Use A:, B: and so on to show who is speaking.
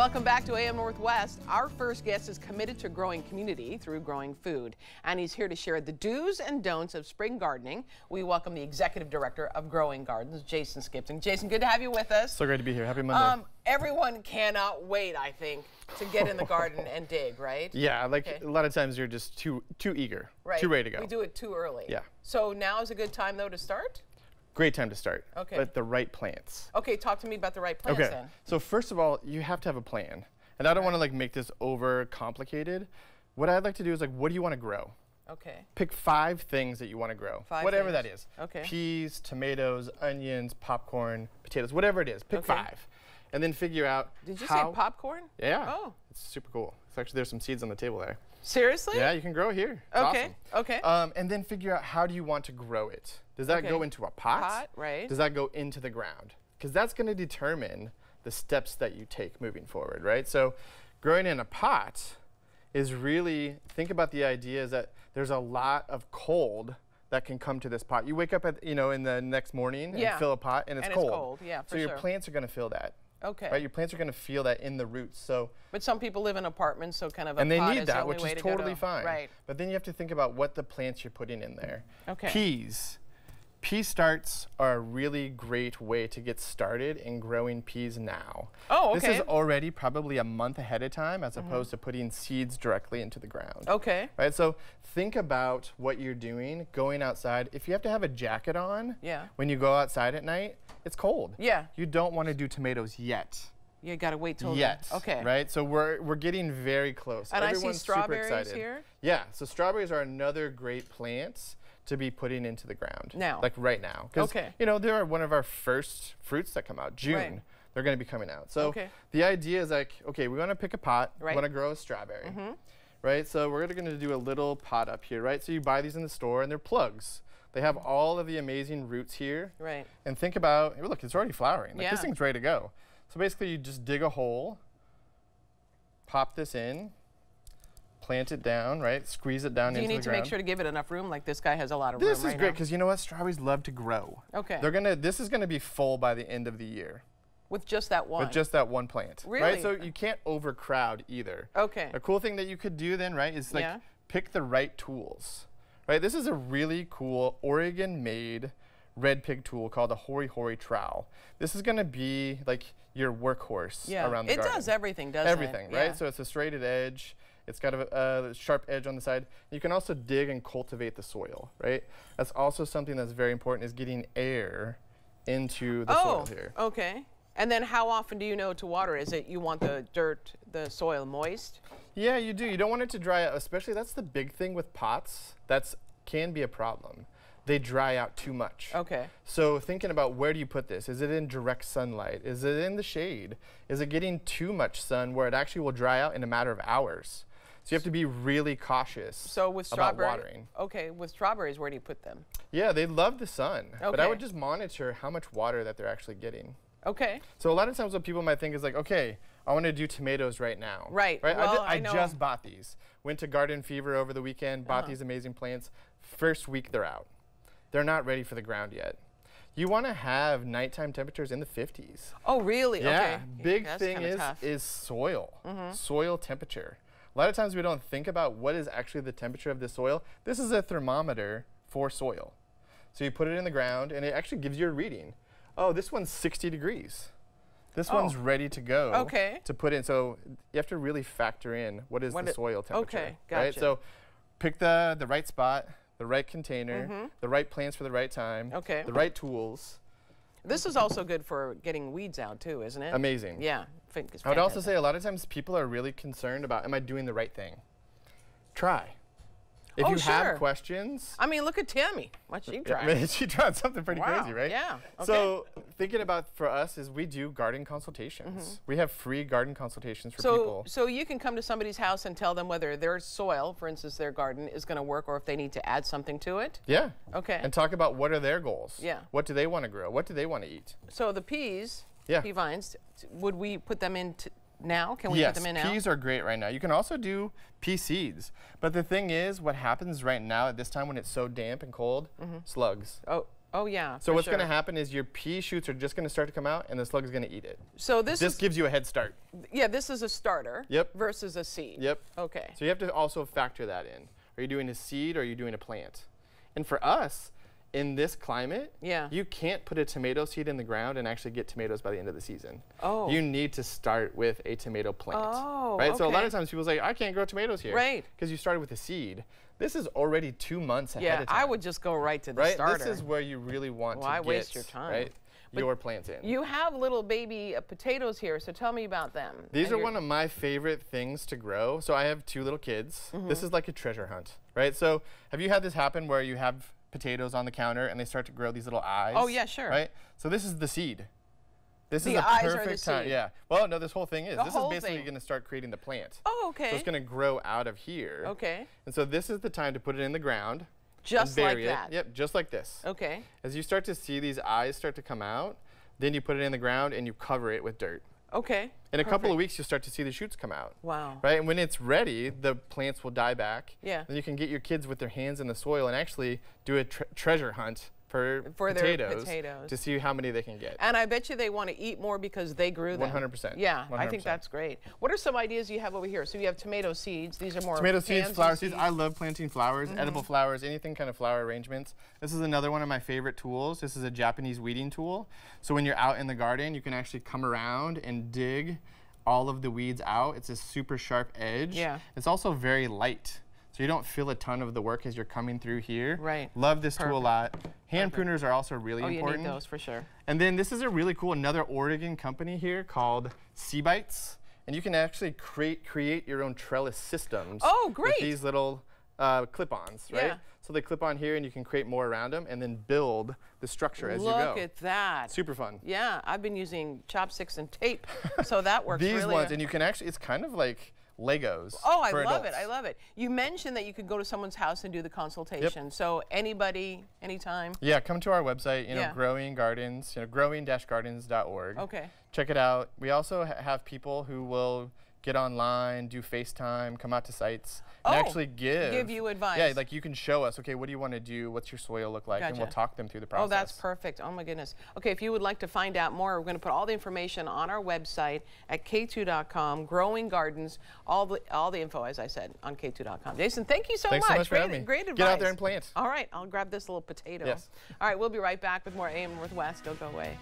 A: Welcome back to AM Northwest. Our first guest is committed to growing community through growing food, and he's here to share the do's and don'ts of spring gardening. We welcome the Executive Director of Growing Gardens, Jason Skipton. Jason, good to have you with us.
B: So great to be here. Happy Monday.
A: Everyone cannot wait, I think, to get in the garden and dig, right?
B: Yeah, like a lot of times you're just too eager, too ready to go.
A: We do it too early.
B: Yeah.
A: So now is a good time, though, to start?
B: Great time to start.
A: Okay.
B: But the right plants.
A: Okay, talk to me about the right plants then.
B: So first of all, you have to have a plan. And I don't want to like make this over complicated. What I'd like to do is like, what do you want to grow?
A: Okay.
B: Pick 5 things that you want to grow. Whatever that is.
A: Okay.
B: Peas, tomatoes, onions, popcorn, potatoes, whatever it is. Pick 5. And then figure out
A: Did you say popcorn?
B: Yeah.
A: Oh.
B: It's super cool. It's actually, there's some seeds on the table there.
A: Seriously?
B: Yeah, you can grow here. It's
A: awesome. Okay.
B: And then figure out how do you want to grow it. Does that go into a pot?
A: Right.
B: Does that go into the ground? Because that's going to determine the steps that you take moving forward, right? So growing in a pot is really, think about the idea is that there's a lot of cold that can come to this pot. You wake up at, in the next morning and fill a pot and it's cold.
A: It's cold, yeah,
B: so your plants are going to feel that.
A: Okay.
B: Right, your plants are going to feel that in the roots. So.
A: But some people live in apartments, so kind of a
B: and they
A: pot
B: need
A: is
B: that,
A: the only
B: which
A: way
B: is
A: to
B: totally fine.
A: Right.
B: But then you have to think about what the plants you're putting in there.
A: Okay.
B: Peas. Pea starts are a really great way to get started in growing peas now.
A: Oh, okay.
B: This is already probably a month ahead of time as opposed to putting seeds directly into the ground.
A: Okay.
B: Right, so think about what you're doing, going outside. If you have to have a jacket on when you go outside at night, it's cold.
A: Yeah.
B: You don't want to do tomatoes yet.
A: You got to wait till
B: Okay. Right, so we're getting very close.
A: And
B: Everyone's
A: I see strawberries
B: super excited.
A: here.
B: Yeah, so strawberries are another great plant to be putting into the ground.
A: Now.
B: Like right now. Because, they're one of our first fruits that come out. June, they're going to be coming out. So the idea is like, okay, we're going to pick a pot. We want to grow a strawberry. Right, so we're going to do a little pot up here, right? So you buy these in the store and they're plugs. They have all of the amazing roots here.
A: Right.
B: And think about, look, it's already flowering. Like this thing's ready to go. So basically you just dig a hole, pop this in, plant it down, right? Squeeze it down into the ground.
A: Do you need to make sure to give it enough room? Like this guy has a lot of room right now.
B: This is great because you know what? Strawberries love to grow.
A: Okay.
B: This is going to be full by the end of the year.
A: With just that one?
B: With just that one plant.
A: Really?
B: Right? So you can't overcrowd either.
A: Okay.
B: A cool thing that you could do then, right, is like pick the right tools. Right? This is a really cool Oregon-made red pig tool called a Hori Hori trowel. This is going to be like your workhorse around the garden.
A: It does everything, doesn't it?
B: Everything, right? So it's a straighted edge. It's got a sharp edge on the side. You can also dig and cultivate the soil, right? That's also something that's very important is getting air into the soil here.
A: Okay. And then how often do you know to water? Is it you want the dirt, the soil moist?
B: Yeah, you do. You don't want it to dry out, especially that's the big thing with pots. That can be a problem. They dry out too much.
A: Okay.
B: So thinking about where do you put this? Is it in direct sunlight? Is it in the shade? Is it getting too much sun where it actually will dry out in a matter of hours? So you have to be really cautious about watering.
A: Okay, with strawberries, where do you put them?
B: Yeah, they love the sun. But I would just monitor how much water that they're actually getting.
A: Okay.
B: So a lot of times what people might think is like, okay, I want to do tomatoes right now.
A: Right.
B: Well, I just bought these. Went to Garden Fever over the weekend, bought these amazing plants. First week they're out. They're not ready for the ground yet. You want to have nighttime temperatures in the 50s.
A: Oh, really?
B: Yeah.
A: Okay.
B: Big thing is soil, soil temperature. A lot of times we don't think about what is actually the temperature of the soil. This is a thermometer for soil. So you put it in the ground and it actually gives you a reading. Oh, this one's 60 degrees. This one's ready to go to put in. So you have to really factor in what is the soil temperature.
A: Okay, gotcha.
B: Right? So pick the right spot, the right container, the right plants for the right time, the right tools.
A: This is also good for getting weeds out too, isn't it?
B: Amazing.
A: Yeah.
B: I would also say a lot of times people are really concerned about, am I doing the right thing? Try. If you have questions.
A: I mean, look at Tammy. What she tried.
B: Yeah, she tried something pretty crazy, right?
A: Yeah. Okay.
B: So thinking about for us is we do garden consultations. We have free garden consultations for people.
A: So you can come to somebody's house and tell them whether their soil, for instance, their garden, is going to work or if they need to add something to it?
B: Yeah.
A: Okay.
B: And talk about what are their goals.
A: Yeah.
B: What do they want to grow? What do they want to eat?
A: So the peas, pea vines, would we put them in now? Can we put them in now?
B: Yes, peas are great right now. You can also do pea seeds. But the thing is, what happens right now at this time when it's so damp and cold? Slugs.
A: Oh, Oh yeah.
B: So what's going to happen is your pea shoots are just going to start to come out, and the slug is going to eat it.
A: So this
B: gives you a head start.
A: Yeah, this is a starter.
B: Yep.
A: Versus a seed.
B: Yep.
A: Okay.
B: So you have to also factor that in. Are you doing a seed or are you doing a plant? And for us, in this climate, you can't put a tomato seed in the ground and actually get tomatoes by the end of the season. Oh. You need to start with a tomato plant. Oh, right? Okay. So a lot of times people say, I can't grow tomatoes here.
A: Right.
B: Because you started with a seed. This is already 2 months ahead of time.
A: Yeah, I would just go right to the starter.
B: This is where you really want to
A: Why
B: get
A: waste your time?
B: Your plants in.
A: You have little baby potatoes here, so tell me about them.
B: These are one of my favorite things to grow. So I have 2 little kids. This is like a treasure hunt, right? So have you had this happen where you have potatoes on the counter and they start to grow these little eyes?
A: Oh yeah, sure.
B: Right? So this is the seed. This is
A: the
B: a
A: eyes
B: perfect
A: are the
B: time.
A: seed.
B: Yeah. Well, no, this whole thing is. This is
A: whole
B: basically
A: thing.
B: going to start creating the plant.
A: Oh, okay.
B: So it's going to grow out of here.
A: Okay.
B: And so this is the time to put it in the ground.
A: Just
B: and
A: like
B: bury
A: that.
B: it. Yep, just like this.
A: Okay.
B: As you start to see these eyes start to come out, then you put it in the ground and you cover it with dirt.
A: Okay.
B: In a couple of weeks, you'll start to see the shoots come out.
A: Wow.
B: Right? And when it's ready, the plants will die back.
A: Yeah.
B: Then you can get your kids with their hands in the soil and actually do a treasure hunt for
A: potatoes
B: to see how many they can get.
A: And I bet you they want to eat more because they grew them.
B: 100%.
A: Yeah,
B: 100%.
A: I think that's great. What are some ideas you have over here? So you have tomato seeds. These are more
B: tomato seeds, flower seeds. I love planting flowers, edible flowers, anything kind of flower arrangements. This is another one of my favorite tools. This is a Japanese weeding tool. So when you're out in the garden, you can actually come around and dig all of the weeds out. It's a super sharp edge.
A: Yeah.
B: It's also very light. So you don't feel a ton of the work as you're coming through here.
A: Right.
B: Love this tool a lot. Hand pruners are also really important.
A: You need those for sure.
B: And then this is a really cool, another Oregon company here called Sea Bites. And you can actually create your own trellis systems.
A: Oh, great.
B: With these little clip-ons, right?
A: Yeah.
B: So they clip on here and you can create more around them and then build the structure as you go.
A: Look at that.
B: Super fun.
A: Yeah, I've been using chopsticks and tape, so that works really well.
B: These ones, and you can actually, it's kind of like Legos.
A: Oh, I
B: for
A: love
B: adults.
A: it. I love it. You mentioned that you could go to someone's house and do the consultation. Yep. So anybody, anytime?
B: Yeah, come to our website, Growing Gardens, growing-gardens.org.
A: Okay.
B: Check it out. We also have people who will get online, do FaceTime, come out to sites, and actually give
A: you advice.
B: Yeah, like you can show us, okay, what do you want to do? What's your soil look like?
A: Gotcha.
B: And we'll talk them through the process.
A: Oh, that's perfect. Oh my goodness. Okay, if you would like to find out more, we're going to put all the information on our website at k2.com, Growing Gardens, all the info, as I said, on k2.com. Jason, thank you so much.
B: Thanks so much for having me.
A: Great advice.
B: Get out there and plant.
A: All right, I'll grab this little potato.
B: Yes.
A: All right, we'll be right back with more AM Northwest. Don't go away.